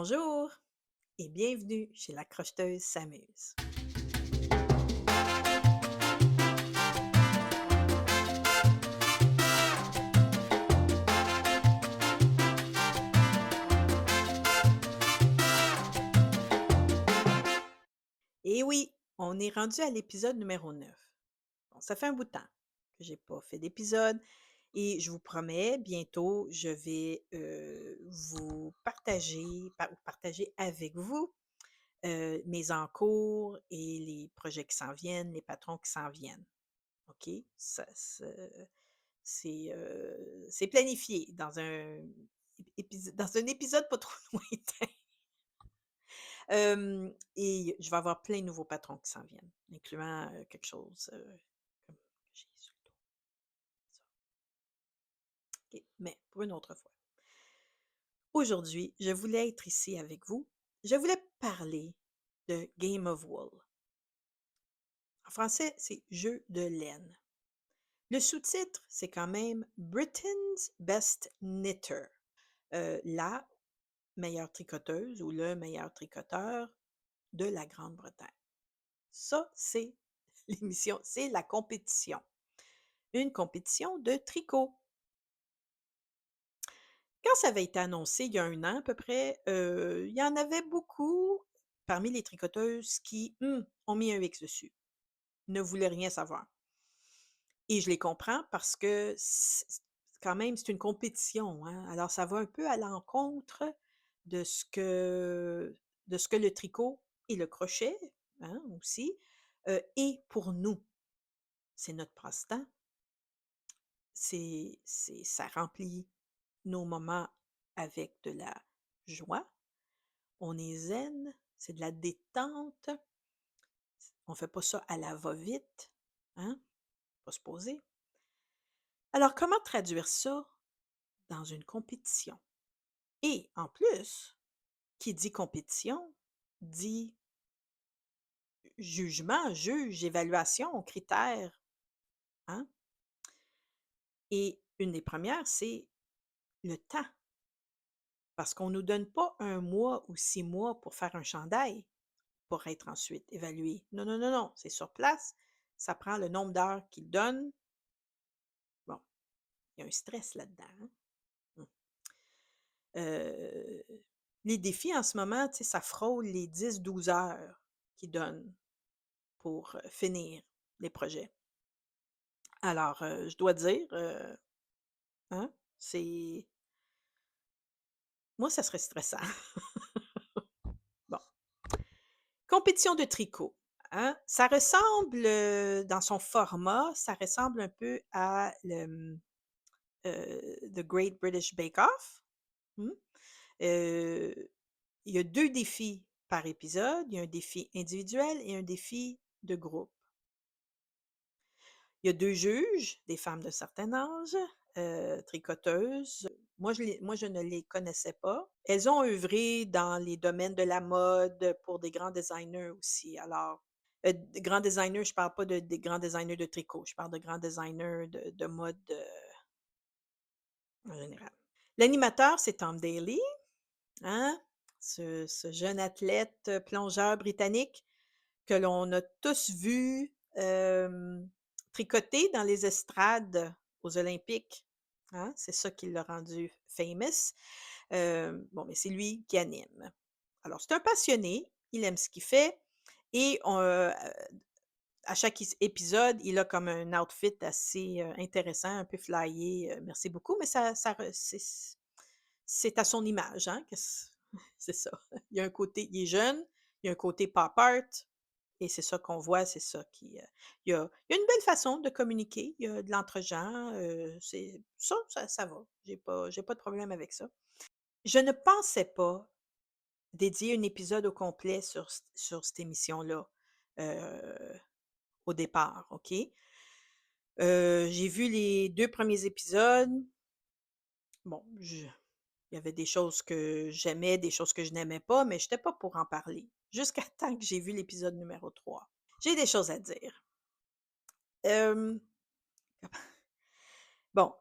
Bonjour et bienvenue chez la crocheteuse s'amuse. Et oui, on est rendu à l'épisode numéro 9. Bon, ça fait un bout de temps que j'ai pas fait d'épisode et je vous promets, bientôt, je vais vous partager avec vous mes encours et les projets qui s'en viennent, les patrons qui s'en viennent. OK? C'est planifié dans un épisode pas trop lointain. Et je vais avoir plein de nouveaux patrons qui s'en viennent, incluant, quelque chose, comme j'ai sur le dos, ça. OK, mais pour une autre fois. Aujourd'hui, je voulais être ici avec vous. Je voulais parler de Game of Wool. En français, c'est «Jeu de laine». Le sous-titre, c'est quand même «Britain's Best Knitter», la meilleure tricoteuse ou le meilleur tricoteur de la Grande-Bretagne. Ça, c'est l'émission, c'est la compétition. Une compétition de tricot. Quand ça avait été annoncé il y a un an à peu près, il y en avait beaucoup parmi les tricoteuses qui, ont mis un X dessus, ne voulaient rien savoir. Et je les comprends parce que quand même, c'est une compétition, hein. Alors ça va un peu à l'encontre de ce que de ce que le tricot et le crochet, hein, aussi, est pour nous. C'est notre passe-temps, ça remplit nos moments avec de la joie, on est zen, c'est de la détente, on fait pas ça à la va-vite, hein, faut se poser. Alors comment traduire ça dans une compétition? Et en plus, qui dit compétition, dit jugement, juge, évaluation, critères, hein? Et une des premières, c'est le temps. Parce qu'on nous donne pas 1 mois ou 6 mois pour faire un chandail, pour être ensuite évalué. Non, non, non, non, c'est sur place, ça prend le nombre d'heures qu'ils donnent. Bon, il y a un stress là-dedans, hein? Mmh. Heu, les défis en ce moment, tu sais, ça frôle les 10 12 heures qu'ils donnent pour, finir les projets. Alors, je dois dire, hein, c'est moi, ça serait stressant. Bon, compétition de tricot, hein, ça ressemble, dans son format, ça ressemble un peu à The Great British Bake Off. Mmh. Heu, il y a 2 défis par épisode. Il y a un défi individuel et un défi de groupe. Il y a 2 juges, des femmes d'un certain âge, tricoteuses. Moi, je ne les connaissais pas. Elles ont œuvré dans les domaines de la mode pour des grands designers aussi. Alors, des grands designers, je parle pas des grands designers de tricot, je parle de grands designers de mode, en général. L'animateur, c'est Tom Daly. Hein? Ce jeune athlète, plongeur britannique que l'on a tous vu, tricoter dans les estrades aux Olympiques, hein? C'est ça qui l'a rendu famous. Bon, mais c'est lui qui anime. Alors c'est un passionné, il aime ce qu'il fait et à chaque épisode, il a comme un outfit assez, intéressant, un peu flyé, merci beaucoup, mais ça re c'est à son image, hein, que c'est ça. Il y a un côté il est jeune, il y a un côté pop art et c'est ça qu'on voit, c'est ça qui, il y a une belle façon de communiquer, il y a de l'entre-gens, c'est ça va. J'ai pas de problème avec ça. Je ne pensais pas dédier un épisode au complet sur cette émission-là, heu, au départ, OK? J'ai vu les 2 premiers épisodes. Bon, il y avait des choses que j'aimais, des choses que je n'aimais pas, mais j'étais pas pour en parler, jusqu'à temps que j'ai vu l'épisode numéro 3. J'ai des choses à dire. Hem, bon,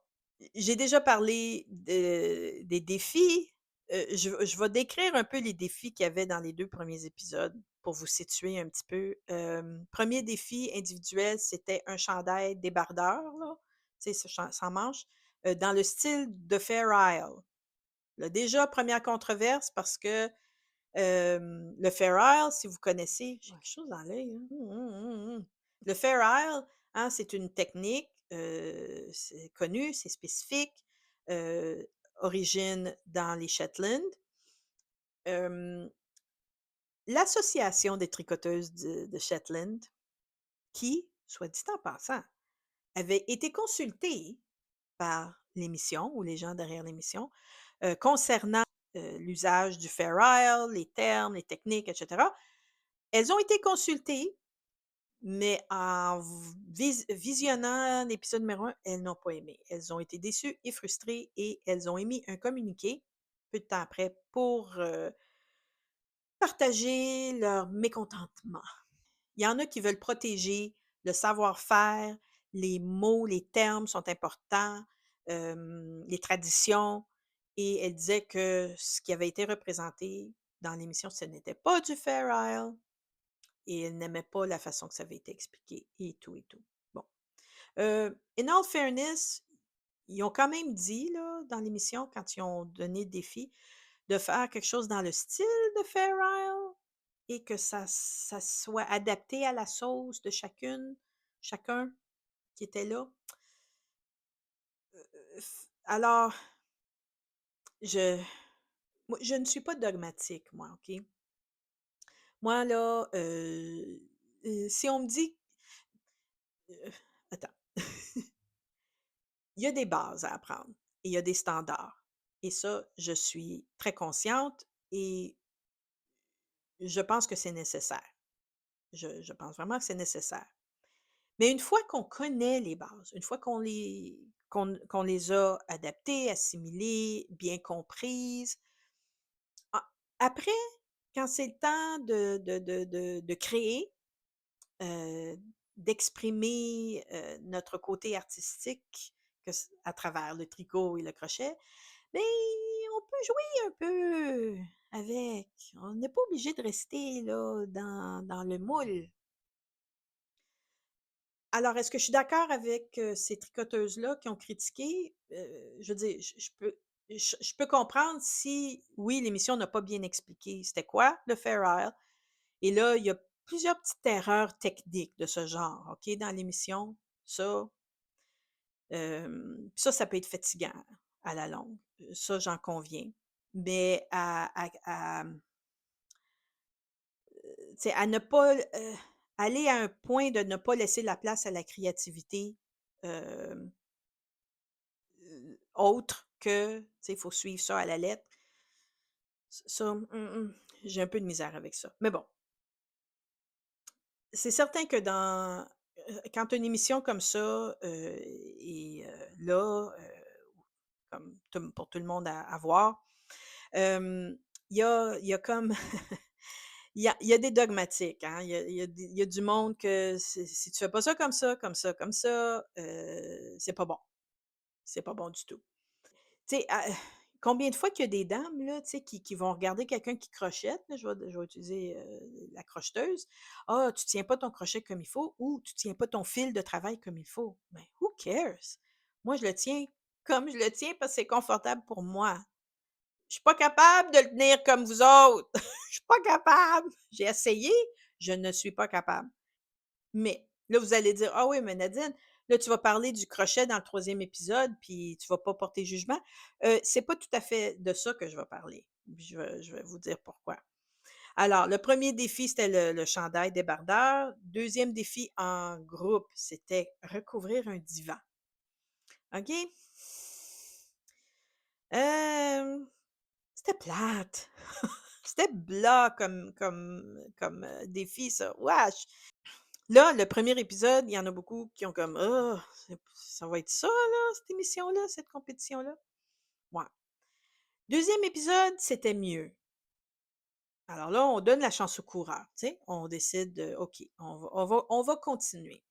j'ai déjà parlé des défis, je vais décrire un peu les défis qu'il y avait dans les 2 premiers épisodes pour vous situer un petit peu. 1 défi individuel, c'était un chandail débardeur, là, tu sais, sans manches, dans le style de Fair Isle. Là, déjà, première controverse parce que, le Fair Isle, si vous connaissez j'ai quelque chose dans l'œil, hein. Le Fair Isle, hein, c'est une technique, c'est connu, c'est spécifique, origine dans les Shetland. Hem, L'association des tricoteuses de Shetland qui, soit dit en passant, avait été consultée par l'émission ou les gens derrière l'émission, concernant, l'usage du Fair Isle, les termes, les techniques et cetera. Elles ont été consultées, mais en visionnant l'épisode numéro 1, elles n'ont pas aimé. Elles ont été déçues et frustrées et elles ont émis un communiqué peu de temps après pour, partager leur mécontentement. Il y en a qui veulent protéger le savoir-faire, les mots, les termes sont importants, les traditions et elle disait que ce qui avait été représenté dans l'émission, ce n'était pas du Fair Isle et elle n'aimait pas la façon que ça avait été expliqué et tout et tout. Bon, in all fairness, ils ont quand même dit là, dans l'émission, quand ils ont donné le défi, de faire quelque chose dans le style de Fair Isle et que ça soit adapté à la sauce de chacun qui était là. Alors, je moi, je ne suis pas dogmatique, moi, OK? Moi, là, si on me dit heu, attends, il y a des bases à apprendre et il y a des standards et ça, je suis très consciente et je pense que c'est nécessaire. Je pense vraiment que c'est nécessaire. Mais une fois qu'on connaît les bases, une fois qu'on les a adaptées, assimilées, bien comprises, a après, quand c'est le temps de créer, heu, d'exprimer, notre côté artistique à travers le tricot et le crochet, beh, on peut jouer un peu avec. On n'est pas obligé de rester là dans le moule. Alors, est-ce que je suis d'accord avec, ces tricoteuses-là qui ont critiqué? Je veux dire, je peux comprendre si, oui, l'émission n'a pas bien expliqué c'était quoi le Fair Isle et là, il y a plusieurs petites erreurs techniques de ce genre, OK, dans l'émission. Ça, ça peut être fatigant à la longue, ça, j'en conviens. Mais tu sais, à ne pas, aller à un point de ne pas laisser la place à la créativité, hem autre que, tu sais, il faut suivre ça à la lettre. Ça, j'ai un peu de misère avec ça. Mais bon, c'est certain que quand une émission comme ça, est, là, comme pour tout le monde à voir, hem, il y a comme il y a des dogmatiques, hein. Il y a du monde que si tu fais pas ça comme ça, comme ça, comme ça, c'est pas bon. C'est pas bon du tout. Tu sais, combien de fois qu'il y a des dames, là, tu sais, qui vont regarder quelqu'un qui crochette, là, je vais utiliser, la crocheteuse. «Ah, tu tiens pas ton crochet comme il faut» ou «Tu tiens pas ton fil de travail comme il faut». Ben, who cares? Moi, je le tiens comme je le tiens parce que c'est confortable pour moi. Je suis pas capable de le tenir comme vous autres. Je suis pas capable. J'ai essayé, je ne suis pas capable. Mais là, vous allez dire: «Ah oui, mais Nadine, là, tu vas parler du crochet dans le troisième épisode, puis tu vas pas porter jugement». C'est pas tout à fait de ça que je vais parler. Je vais vous dire pourquoi. Alors, le premier défi, c'était le chandail débardeur. Deuxième défi en groupe, c'était recouvrir un divan. OK? Hem, C'était plate. C'était blas comme défi ça. Wesh! Là, le premier épisode, il y en a beaucoup qui ont comme: «Ah, ça va être ça là, cette émission-là, cette compétition-là?» Ouais. Deuxième épisode, c'était mieux. Alors là, on donne la chance au coureur, tu sais? On décide de OK, on va continuer.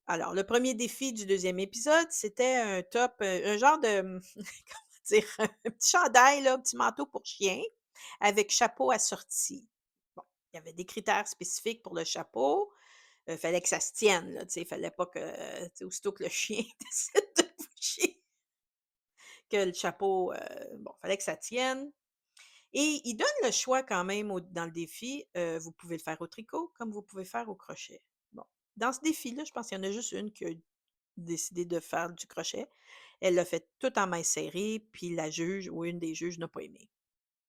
Alors, le premier défi du deuxième épisode, c'était un top, un genre de, dire un petit chandail, là, un petit manteau pour chien avec chapeau assorti. Bon, il y avait des critères spécifiques pour le chapeau. Fallait que ça se tienne, là, tu sais, fallait pas que, tu sais, aussitôt que le chien décide de bouger, que le chapeau, bon, fallait que ça tienne. Et il donne le choix quand même dans le défi, vous pouvez le faire au tricot comme vous pouvez faire au crochet. Bon, dans ce défi-là, je pense qu'il y en a juste une qui a décidé de faire du crochet. Elle l'a fait tout en main serrée, puis la juge ou une des juges n'a pas aimé.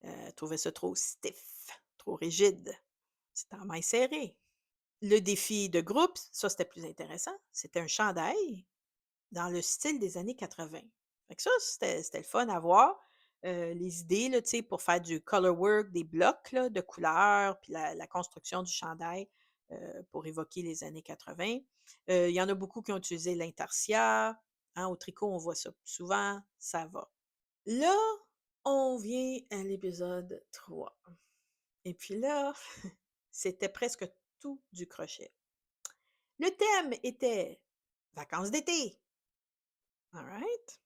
Elle trouvait ça trop stiff, trop rigide. C'était en main serrée. Le défi de groupe, ça, c'était plus intéressant. C'était un chandail dans le style des années 80. Fait que ça, c'était le fun à voir. Les idées, là, tu sais, pour faire du color work, des blocs là, de couleurs, puis la construction du chandail pour évoquer les années 80. Il y en a beaucoup qui ont utilisé l'intarsia. Hein, au tricot, on voit ça plus souvent. Ça va. Là, on vient à l'épisode 3. Et puis là, c'était presque tout du crochet. Le thème était vacances d'été. All right?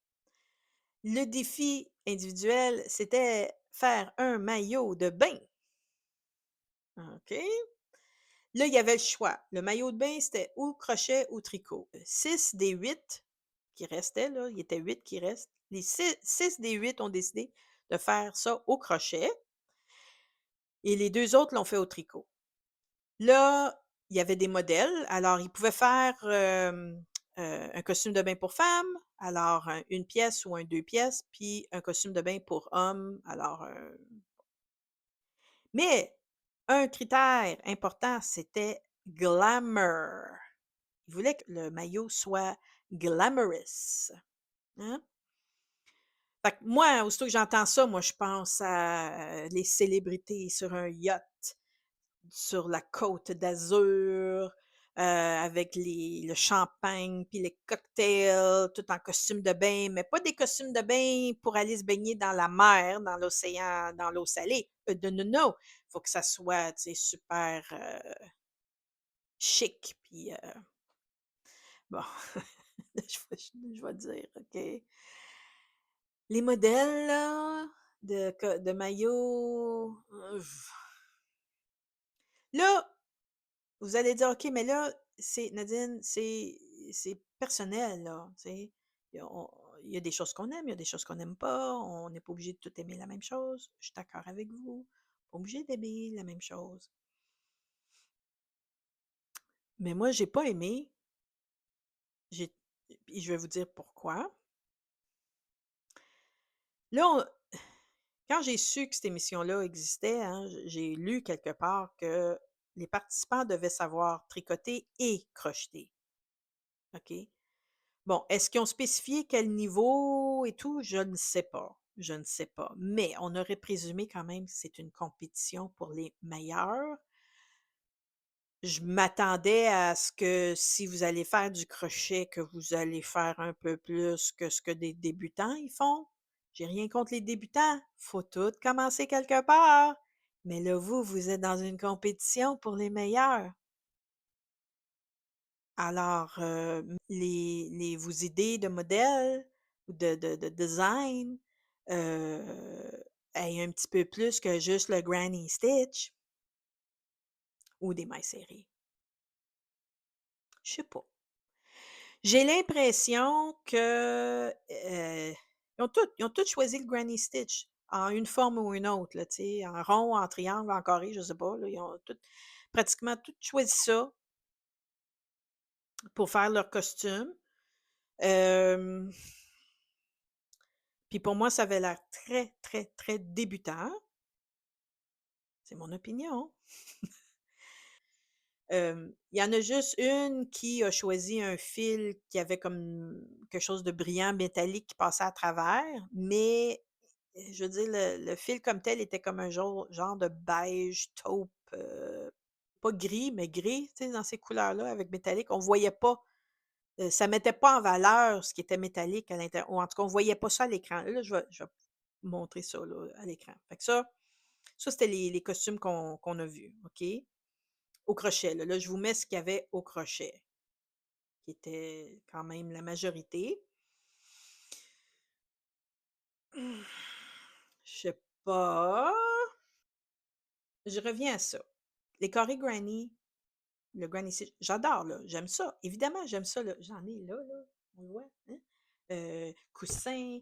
Le défi individuel, c'était faire un maillot de bain. OK? Là, il y avait le choix. Le maillot de bain, c'était ou crochet ou tricot. 6 des 8 qui restaient, là, il y était 8 qui restent. Les 6 des 8 ont décidé de faire ça au crochet et les 2 autres l'ont fait au tricot. Là, il y avait des modèles. Alors, ils pouvaient faire, un costume de bain pour femme, alors une pièce ou un 2 pièces, puis un costume de bain pour homme, alors, mais un critère important, c'était glamour. Ils voulaient que le maillot soit glamorous, hein? Fait que moi, aussitôt que j'entends ça, moi, je pense à, les célébrités sur un yacht. Sur la Côte d'Azur, avec le champagne, puis les cocktails, tout en costume de bain, mais pas des costumes de bain pour aller se baigner dans la mer, dans l'océan, dans l'eau salée. De non, non, faut que ça soit, tu sais, super, chic, puis, bon, je vais dire, OK. Les modèles, là, de maillots, là, vous allez dire: «OK, mais là, c'est Nadine, c'est personnel, là, tu sais. Il y a des choses qu'on aime, il y a des choses qu'on n'aime pas. On n'est pas obligé de tout aimer la même chose. Je suis d'accord avec vous. Pas obligé d'aimer la même chose. Mais moi, j'ai pas aimé. J'ai Puis je vais vous dire pourquoi. Là, quand j'ai su que cette émission-là existait, hein, j'ai lu quelque part que les participants devaient savoir tricoter et crocheter, OK? Bon, est-ce qu'ils ont spécifié quel niveau et tout? Je ne sais pas. Je ne sais pas. Mais on aurait présumé quand même que c'est une compétition pour les meilleurs. Je m'attendais à ce que si vous allez faire du crochet, que vous allez faire un peu plus que ce que des débutants ils font. J'ai rien contre les débutants. Faut tout commencer quelque part. Mais là, vous êtes dans une compétition pour les meilleurs. Alors, vos idées de modèles ou de design, aient un petit peu plus que juste le granny stitch ou des mailles serrées. Je sais pas. J'ai l'impression que, ils ont tous choisi le granny stitch en une forme ou une autre, là, tu sais, en rond, en triangle, en carré, je sais pas, là, ils ont pratiquement tous choisi ça pour faire leur costume. Hem Puis pour moi, ça avait l'air très, très, très débutant. C'est mon opinion. Il y en a juste une qui a choisi un fil qui avait comme quelque chose de brillant, métallique qui passait à travers, mais je veux dire, le fil comme tel était comme un genre de beige taupe, pas gris, mais gris, tu sais, dans ces couleurs-là avec métallique. On voyait pas, ça mettait pas en valeur ce qui était métallique à l'intérieur, ou en tout cas, on voyait pas ça à l'écran. Là, je vais montrer ça, là, à l'écran. Fait que ça, c'était les costumes qu'on a vus, OK? Au crochet, là. Là, je vous mets ce qu'il y avait au crochet, qui était quand même la majorité. Je sais pas. Je reviens à ça. Les carrés granny, le granny stitch, j'adore, là, j'aime ça. Évidemment, j'aime ça, là. J'en ai là, on le voit, hein? Coussin,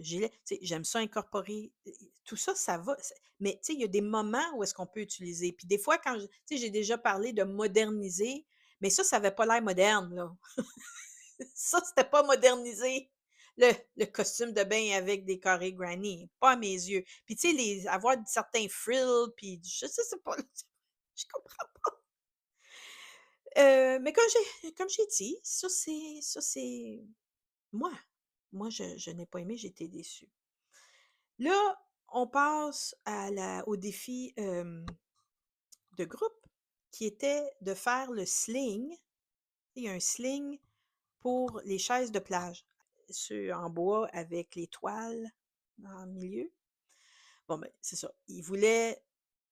gilet, tu sais, j'aime ça incorporer, tout ça, ça va, mais tu sais, il y a des moments où est-ce qu'on peut utiliser. Puis des fois, quand je tu sais, j'ai déjà parlé de moderniser, mais ça avait pas l'air moderne, là. Ça, c'était pas modernisé, le costume de bain avec des carrés granny, pas à mes yeux. Puis tu sais, avoir certains frills, puis je sais pas, je comprends. Mais comme j'ai dit, ça c'est moi. Moi, je n'ai pas aimé, j'ai été déçue. Là, on passe au défi, de groupe qui était de faire le sling. Il y a un sling pour les chaises de plage, ceux en bois avec les toiles en milieu. Bon, ben, c'est ça. Ils voulaient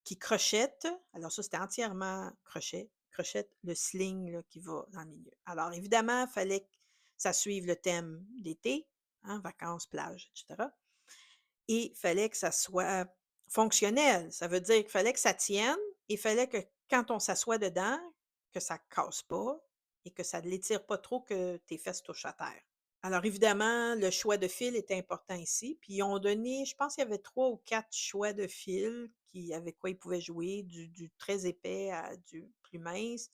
qu'ils crochetent. Alors ça, c'était entièrement crochet. Crochette le sling là, qui va dans le milieu. Alors évidemment, il fallait que ça suive le thème d'été, hein, vacances, plage, etc. Et il fallait que ça soit fonctionnel. Ça veut dire qu'il fallait que ça tienne. Il fallait que quand on s'assoit dedans, que ça ne casse pas et que ça ne l'étire pas trop que tes fesses touchent à terre. Alors évidemment, le choix de fil était important ici. Puis ils ont donné, je pense qu'il y avait 3 ou 4 choix de fil avec quoi ils pouvaient jouer, du très épais à du plus mince.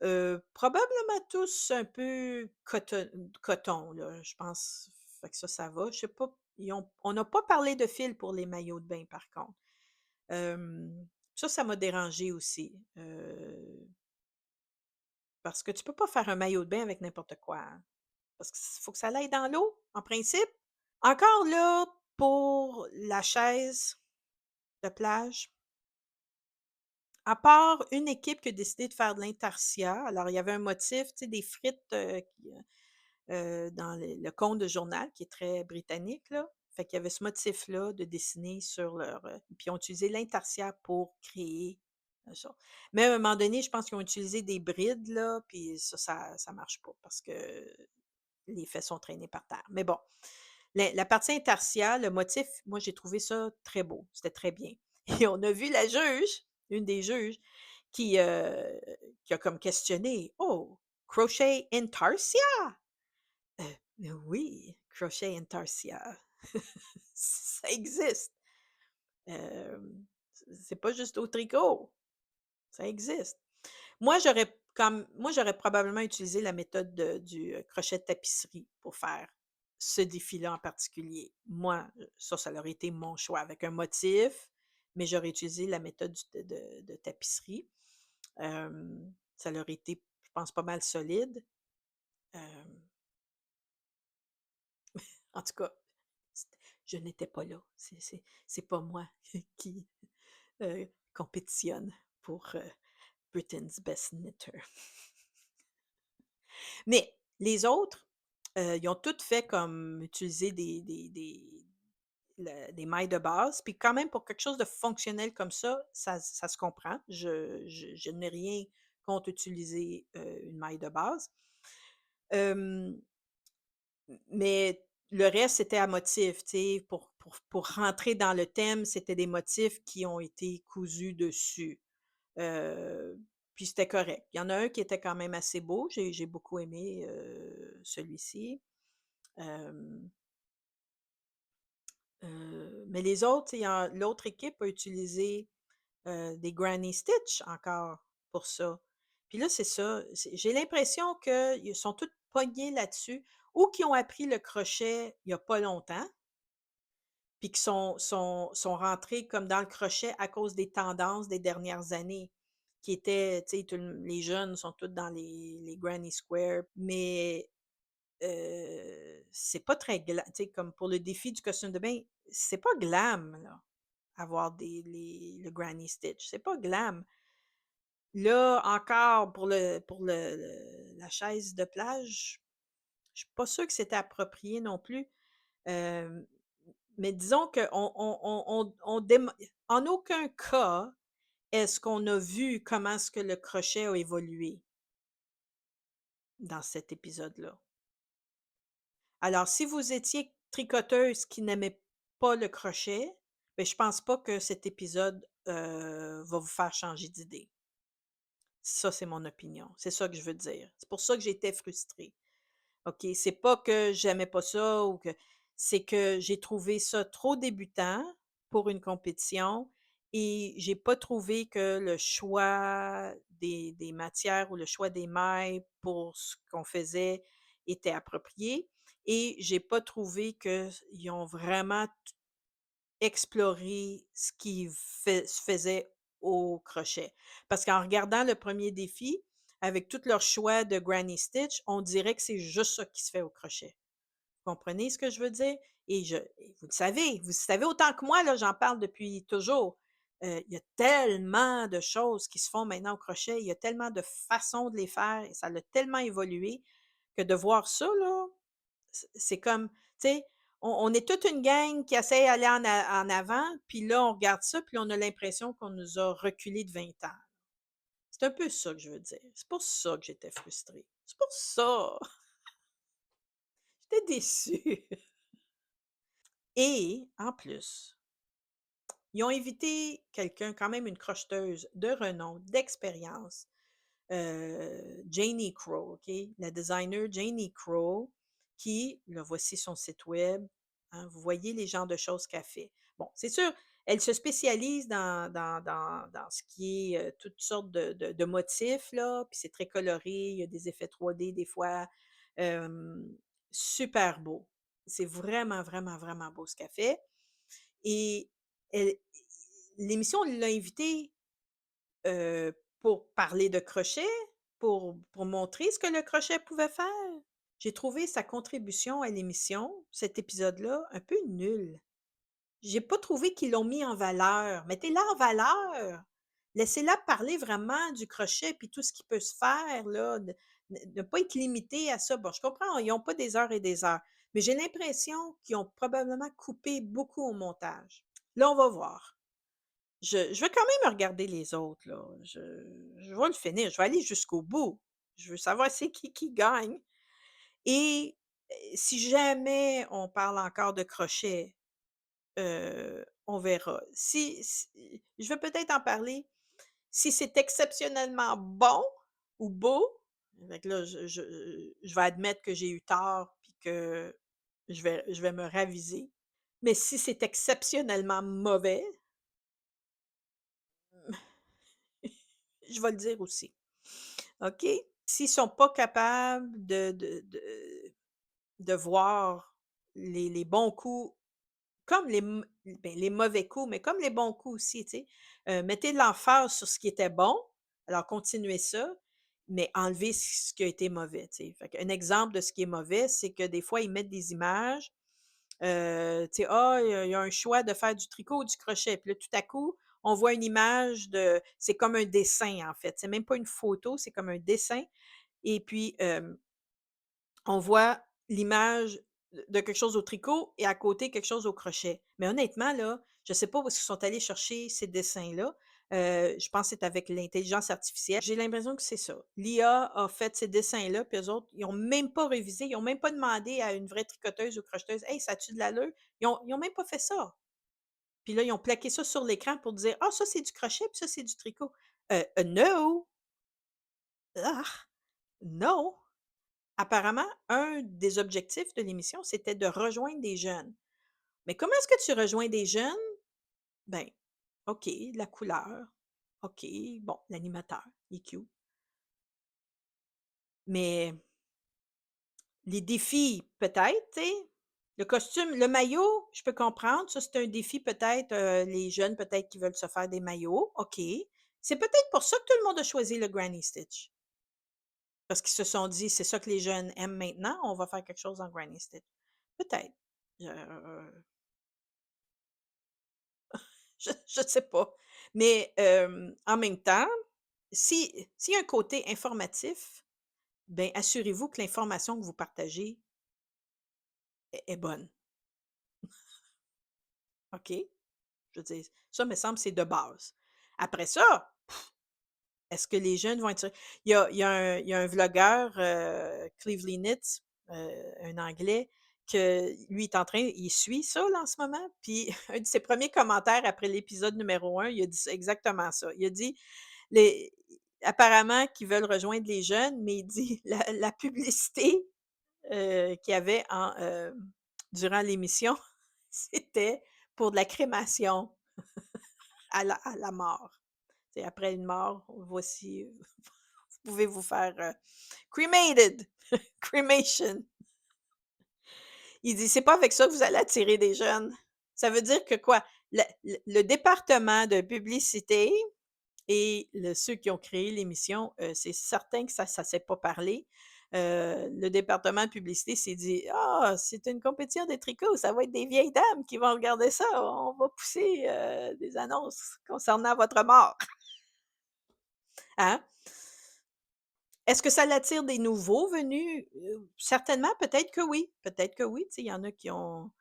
Probablement tous un peu coton, là, je pense. Fait que ça va. Je sais pas, on n'a pas parlé de fil pour les maillots de bain, par contre. Ça m'a dérangé aussi. Parce que tu peux pas faire un maillot de bain avec n'importe quoi, hein. Parce qu'il faut que ça aille dans l'eau, en principe. Encore là, pour la chaise de plage, à part une équipe qui a décidé de faire de l'intarsia, alors il y avait un motif, tu sais, des frites, dans le conte de journal qui est très britannique, là. Fait qu'il y avait ce motif-là de dessiner sur puis ils ont utilisé l'intarsia pour créer, ça. Mais à un moment donné, je pense qu'ils ont utilisé des brides, là, puis ça marche pas parce que les faits sont traînés par terre. Mais bon, la partie intarsia, le motif, moi, j'ai trouvé ça très beau. C'était très bien. Et on a vu la juge, une des juges, qui, heu, qui a comme questionné: «Oh, crochet intarsia?» Oui, crochet intarsia, ça existe. C'est pas juste au tricot, ça existe. Moi, j'aurais probablement utilisé la méthode du, crochet de tapisserie pour faire ce défi-là en particulier. Moi, ça aurait été mon choix avec un motif, mais j'aurais utilisé la méthode de tapisserie. Ça aurait été, je pense, pas mal solide. Hem, En tout cas, c'était je n'étais pas là. C'est pas moi qui, compétitionne pour, Britain's Best Knitter. Mais les autres, ils ont toutes fait comme utiliser des mailles de base, puis quand même pour quelque chose de fonctionnel comme ça se comprend. Je n'ai rien contre utiliser, une maille de base. Hem, mais le reste, c'était à motif, tu sais, pour rentrer dans le thème, c'était des motifs qui ont été cousus dessus. Heu, Puis c'était correct. Il y en a un qui était quand même assez beau, j'ai beaucoup aimé, celui-ci. Hem, mais les autres, il y en l'autre équipe a utilisé, des granny stitch encore pour ça. Puis là, c'est ça, j'ai l'impression qu'ils sont tous pognés là-dessus ou qui ont appris le crochet il y a pas longtemps, puis qui sont rentrés comme dans le crochet à cause des tendances des dernières années qui étaient, tu sais, les jeunes sont tous dans les granny square, mais c'est pas très tu sais, comme pour le défi du costume de bain, c'est pas glam, là, avoir le granny stitch, c'est pas glam. Là, encore la chaise de plage, je suis pas sûre que c'était approprié non plus. Hem, mais disons qu'on on démo en aucun cas est-ce qu'on a vu comment est-ce que le crochet a évolué dans cet épisode-là. Alors si vous étiez tricoteuse qui n'aimait pas le crochet, ben, je pense pas que cet épisode, va vous faire changer d'idée. Ça, c'est mon opinion. C'est ça que je veux dire. C'est pour ça que j'étais frustrée. OK? C'est pas que j'aimais pas ça ou que c'est que j'ai trouvé ça trop débutant pour une compétition et j'ai pas trouvé que le choix des matières ou le choix des mailles pour ce qu'on faisait était approprié et j'ai pas trouvé qu'ils ont vraiment exploré ce qui se faisait au crochet. Parce qu'en regardant le premier défi, avec tout leur choix de Granny Stitch, on dirait que c'est juste ça qui se fait au crochet. Vous comprenez ce que je veux dire? Et vous le savez autant que moi, là, j'en parle depuis toujours. Il y a tellement de choses qui se font maintenant au crochet, il y a tellement de façons de les faire et ça a tellement évolué que de voir ça, là, c'est comme, tu sais, on est toute une gang qui essaie d'aller en avant, puis là, on regarde ça, puis on a l'impression qu'on nous a reculé de 20 ans. C'est un peu ça que je veux dire. C'est pour ça que j'étais frustrée. C'est pour ça. J'étais déçue. Et en plus, ils ont invité quelqu'un, quand même une crocheteuse de renom, d'expérience, Janie Crow, OK? La designer Janie Crow, qui, là, voici son site web, hein, vous voyez les genres de choses qu'elle fait. Bon, c'est sûr, elle se spécialise dans ce qui est toutes sortes de motifs, là, puis c'est très coloré, il y a des effets 3D des fois, euh, super beau. C'est vraiment, vraiment, vraiment beau ce qu'elle fait. Et elle- l'émission l'a invitée pour parler de crochet, pour montrer ce que le crochet pouvait faire. J'ai trouvé sa contribution à l'émission, cet épisode-là, un peu nul. J'ai pas trouvé qu'ils l'ont mis en valeur. Mettez-la en valeur! Laissez-la parler vraiment du crochet puis tout ce qui peut se faire là, ne pas être limité à ça. Bon, je comprends, ils ont pas des heures et des heures, mais j'ai l'impression qu'ils ont probablement coupé beaucoup au montage. Là, on va voir. Je vais quand même regarder les autres, là. Je vais le finir, je vais aller jusqu'au bout. Je veux savoir c'est qui gagne et si jamais on parle encore de crochet, on verra. Si je vais peut-être en parler si c'est exceptionnellement bon ou beau, fait que là, je vais admettre que j'ai eu tort puis que je vais me raviser. Mais si c'est exceptionnellement mauvais, je vais le dire aussi. OK? S'ils sont pas capables de voir les bons coups, comme les mauvais coups, mais comme les bons coups aussi, tu sais? Mettez de l'emphase sur ce qui était bon, alors continuez ça, mais enlevez ce qui a été mauvais, tu sais? Fait qu'un exemple de ce qui est mauvais, c'est que des fois, ils mettent des images, tu sais, ah, il y a un choix de faire du tricot ou du crochet, puis là, tout à coup, on voit une image c'est comme un dessin, en fait. C'est même pas une photo, c'est comme un dessin et puis, on voit l'image de quelque chose au tricot et à côté quelque chose au crochet. Mais honnêtement là, je sais pas où est-ce qu'ils sont allés chercher ces dessins-là. Je pense que c'est avec l'intelligence artificielle. J'ai l'impression que c'est ça. L'IA a fait ces dessins-là, puis eux autres, ils ont même pas révisé, ils ont même pas demandé à une vraie tricoteuse ou crocheteuse: «Hey, ça a-tu de l'allure?» Ils ont même pas fait ça. Puis là, ils ont plaqué ça sur l'écran pour dire: «Ah, ça, c'est du crochet, puis ça, c'est du tricot». No! Ah! Non! Apparemment, un des objectifs de l'émission, c'était de rejoindre des jeunes. Mais comment est-ce que tu rejoins des jeunes? Ben, OK, la couleur. OK, bon, l'animateur, il est cute. Mais les défis, peut-être, tu sais. Le costume, le maillot, je peux comprendre. Ça, c'est un défi, peut-être. Les jeunes, peut-être, qui veulent se faire des maillots. OK. C'est peut-être pour ça que tout le monde a choisi le Granny Stitch. Parce qu'ils se sont dit, c'est ça que les jeunes aiment maintenant, on va faire quelque chose en Granny Stitch. Peut-être. Je sais pas. Mais, en même temps, s'il y a un côté informatif, ben, assurez-vous que l'information que vous partagez est bonne, OK? Je veux dire, ça me semble, c'est de base. Après ça, est-ce que les jeunes vont être il y a un vlogueur, Clevely Knits, un Anglais, que lui est en train il suit ça là en ce moment, puis un de ses premiers commentaires après l'épisode numéro 1, il a dit exactement ça. Il a dit: «Les apparemment qu'ils veulent rejoindre les jeunes», mais il dit: «La publicité, qu'il y avait durant l'émission, c'était pour de la crémation à la mort. C'est après une mort, voici, vous pouvez vous faire, cremated, cremation». Il dit: «C'est pas avec ça que vous allez attirer des jeunes». Ça veut dire que quoi? Le département de publicité et ceux qui ont créé l'émission, c'est certain que ça s'est pas parlé. Le département de publicité s'est dit: «Ah, c'est une compétition de tricot, ça va être des vieilles dames qui vont regarder ça. On va pousser, des annonces concernant votre mort». Hein? Est-ce que ça l'attire des nouveaux venus? Certainement, peut-être que oui, tu sais, il y en a qui ont,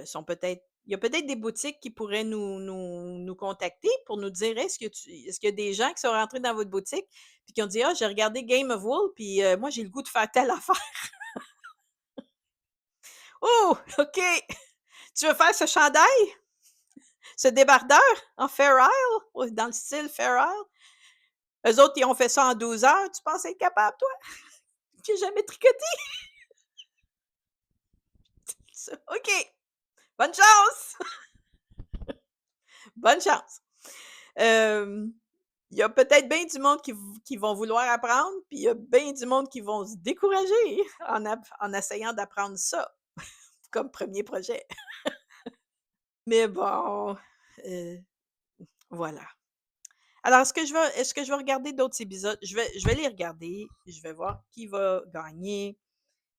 sont peut-être il y a peut-être des boutiques qui pourraient nous contacter pour nous dire: Est-ce qu'il y a des gens qui sont rentrés dans votre boutique puis qui ont dit: «Ah, j'ai regardé Game of Wool, puis, moi j'ai le goût de faire telle affaire». «Oh, OK! Tu veux faire ce chandail, ce débardeur en Fair Isle?» ou dans le style Fair Isle. Eux autres, ils ont fait ça en 12 heures. Tu penses être capable, toi, qui as jamais tricoté? OK, bonne chance! Bonne chance! Hem, il y a peut-être bien du monde qui vont vouloir apprendre, puis il y a bien du monde qui vont se décourager en essayant d'apprendre ça comme premier projet. Mais bon, heu, voilà. Alors est-ce que je vais regarder d'autres épisodes? Je vais les regarder, je vais voir qui va gagner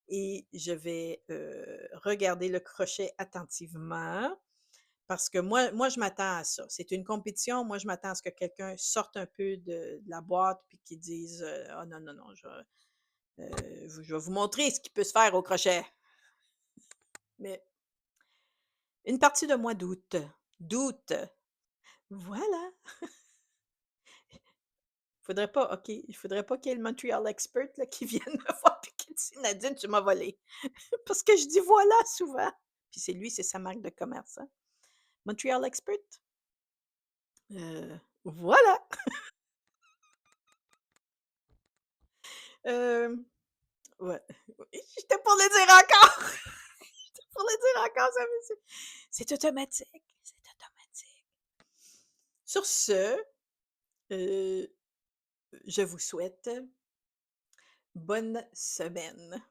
et je vais, regarder le crochet attentivement. Parce que moi, je m'attends à ça. C'est une compétition, moi, je m'attends à ce que quelqu'un sorte un peu de la boîte puis qu'il dise, «Ah non, non, non, je vais vous montrer ce qui peut se faire au crochet». Mais une partie de moi doute, doute. Voilà. Il faudrait pas qu'il y ait le Montreal Expert là qui vienne me voir puis qui dise: «Nadine, tu m'as volé». Parce que je dis «voilà» souvent. Puis c'est sa marque de commerce, hein. Montreal Expert. Voilà. Hem, ouais. J'étais pour le dire encore! Pour le dire encore, ça me c'est automatique, c'est automatique. Sur ce, heu, je vous souhaite bonne semaine.